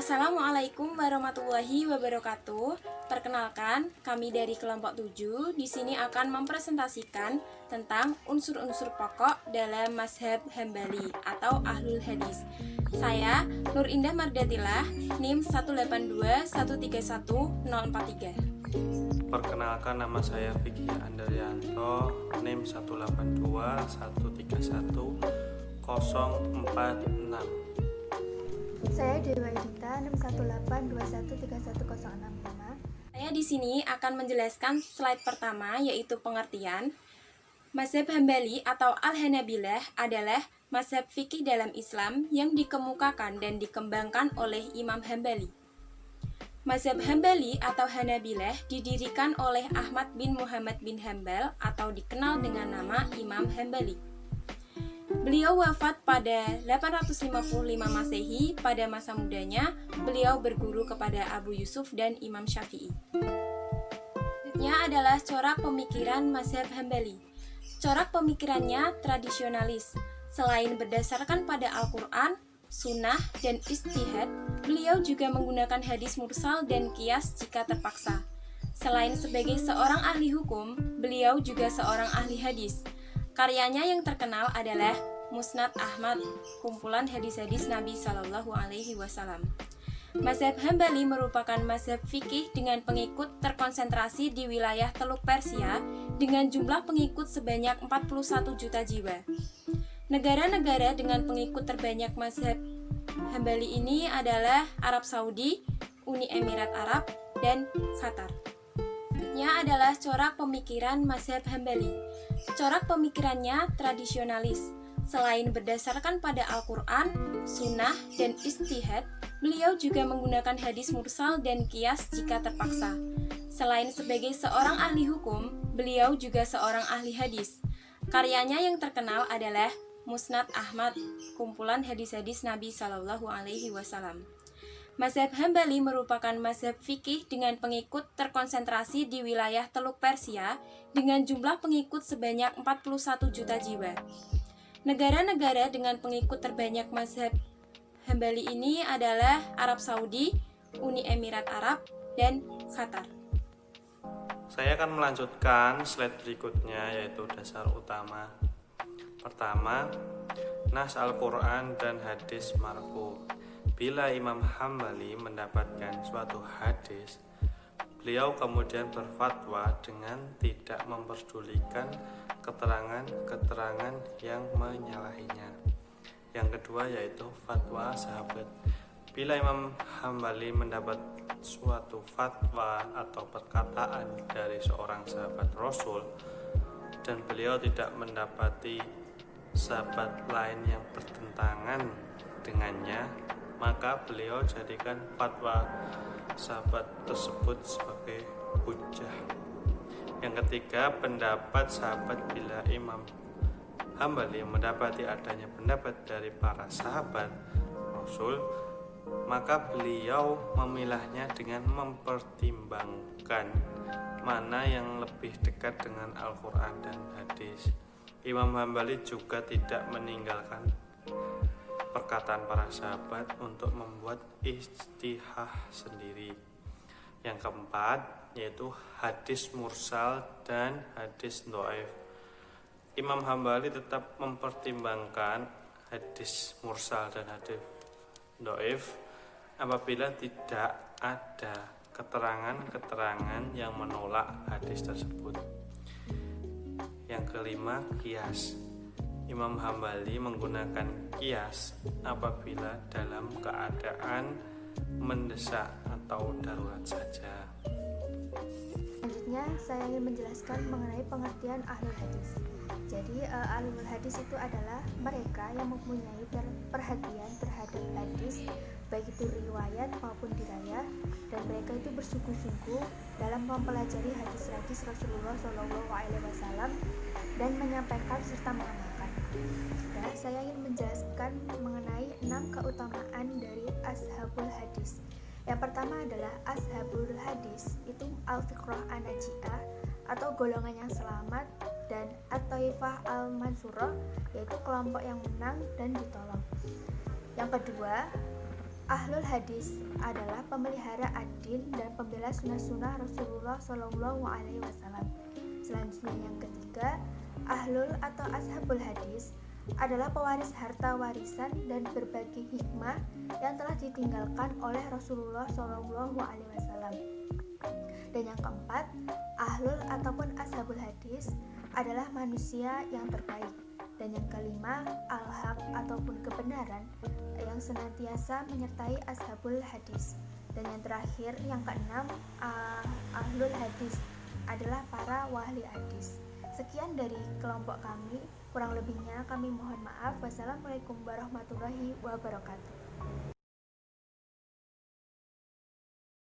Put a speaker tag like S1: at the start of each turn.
S1: Assalamualaikum warahmatullahi wabarakatuh. Perkenalkan, kami dari kelompok 7 di sini akan mempresentasikan tentang unsur-unsur pokok dalam mazhab Hambali atau Ahlul Hadis. Saya Nur Indah Mardatillah, NIM 182131043.
S2: Perkenalkan, nama saya Vicky Andrianto, NIM 182131046.
S3: Saya Dewa Edita, NIM 182131065.
S1: Saya di sini akan menjelaskan slide pertama, yaitu pengertian. Mazhab Hambali atau Al-Hanabilah adalah mazhab fikih dalam Islam yang dikemukakan dan dikembangkan oleh Imam Hambali. Mazhab Hambali atau Hanabilah didirikan oleh Ahmad bin Muhammad bin Hambal atau dikenal dengan nama Imam Hambali. Beliau wafat pada 855 Masehi. Pada masa mudanya, beliau berguru kepada Abu Yusuf dan Imam Syafi'i. Selanjutnya adalah corak pemikiran mazhab Hambali. Corak pemikirannya tradisionalis. Selain berdasarkan pada Al-Quran, Sunnah, dan Ijtihad, beliau juga menggunakan hadis mursal dan qiyas jika terpaksa. Selain sebagai seorang ahli hukum, beliau juga seorang ahli hadis. Karyanya yang terkenal adalah Musnad Ahmad, kumpulan hadis-hadis Nabi Shallallahu Alaihi Wasallam. Mazhab Hambali merupakan mazhab fikih dengan pengikut terkonsentrasi di wilayah Teluk Persia dengan jumlah pengikut sebanyak 41 juta jiwa. Negara-negara dengan pengikut terbanyak mazhab Hambali ini adalah Arab Saudi, Uni Emirat Arab, dan Qatar. Selanjutnya adalah corak pemikiran mazhab Hambali. Corak pemikirannya tradisionalis. Selain berdasarkan pada Al-Quran, Sunnah, dan Ijtihad, beliau juga menggunakan hadis mursal dan qiyas jika terpaksa. Selain sebagai seorang ahli hukum, beliau juga seorang ahli hadis. Karyanya yang terkenal adalah Musnad Ahmad, kumpulan hadis-hadis Nabi Shallallahu Alaihi Wasallam. Mazhab Hambali merupakan mazhab fikih dengan pengikut terkonsentrasi di wilayah Teluk Persia dengan jumlah pengikut sebanyak 41 juta jiwa. Negara-negara dengan pengikut terbanyak mazhab Hambali ini adalah Arab Saudi, Uni Emirat Arab, dan Qatar.
S2: Saya akan melanjutkan slide berikutnya, yaitu dasar utama. Pertama, Nas Al-Quran dan hadis marfu. Bila Imam Hambali mendapatkan suatu hadis, beliau kemudian berfatwa dengan tidak memperdulikan keterangan-keterangan yang menyalahinya. Yang kedua yaitu fatwa sahabat. Bila Imam Hambali mendapat suatu fatwa atau perkataan dari seorang sahabat Rasul dan beliau tidak mendapati sahabat lain yang bertentangan dengannya, maka beliau jadikan fatwa sahabat tersebut sebagai hujjah. Yang ketiga, pendapat sahabat. Bila Imam Hambali mendapati adanya pendapat dari para sahabat Rasul, maka beliau memilahnya dengan mempertimbangkan mana yang lebih dekat dengan Al-Quran dan hadis. Imam Hambali juga tidak meninggalkan perkataan para sahabat untuk membuat ijtihad sendiri. Yang keempat yaitu hadis mursal dan hadis dhaif. Imam Hambali tetap mempertimbangkan hadis mursal dan hadis dhaif apabila tidak ada keterangan-keterangan yang menolak hadis tersebut. Yang kelima, qiyas. Imam Hambali menggunakan qiyas apabila dalam keadaan mendesak atau darurat saja.
S3: Selanjutnya, saya ingin menjelaskan mengenai pengertian ahlul hadis. Jadi, ahlul hadis itu adalah mereka yang mempunyai perhatian terhadap hadis, baik itu riwayat maupun dirayah, dan mereka itu bersungguh-sungguh dalam mempelajari hadis-hadis Rasulullah SAW dan menyampaikan serta mengamalkan. Dan saya ingin menjelaskan mengenai 6 keutamaan dari ashabul hadis. Yang pertama adalah ashabul hadis itu al-fiqrah an-naji'ah atau golongan yang selamat, dan at-taifah al-mansurah yaitu kelompok yang menang dan ditolong. Yang kedua, Ahlul hadis adalah pemelihara adil dan pembela sunnah-sunnah Rasulullah Shallallahu Alaihi Wasallam. Selanjutnya yang ketiga, ahlul atau ashabul hadis adalah pewaris harta warisan dan berbagai hikmah yang telah ditinggalkan oleh Rasulullah Shallallahu Alaihi Wasallam. Dan yang keempat, ahlul ataupun ashabul hadis adalah manusia yang terbaik. Dan yang kelima, al-haq ataupun kebenaran yang senantiasa menyertai ashabul hadis. Dan yang terakhir, yang keenam, ahlul hadis adalah para wahli hadis. Sekian dari kelompok kami, kurang lebihnya kami mohon maaf. Wassalamualaikum warahmatullahi wabarakatuh.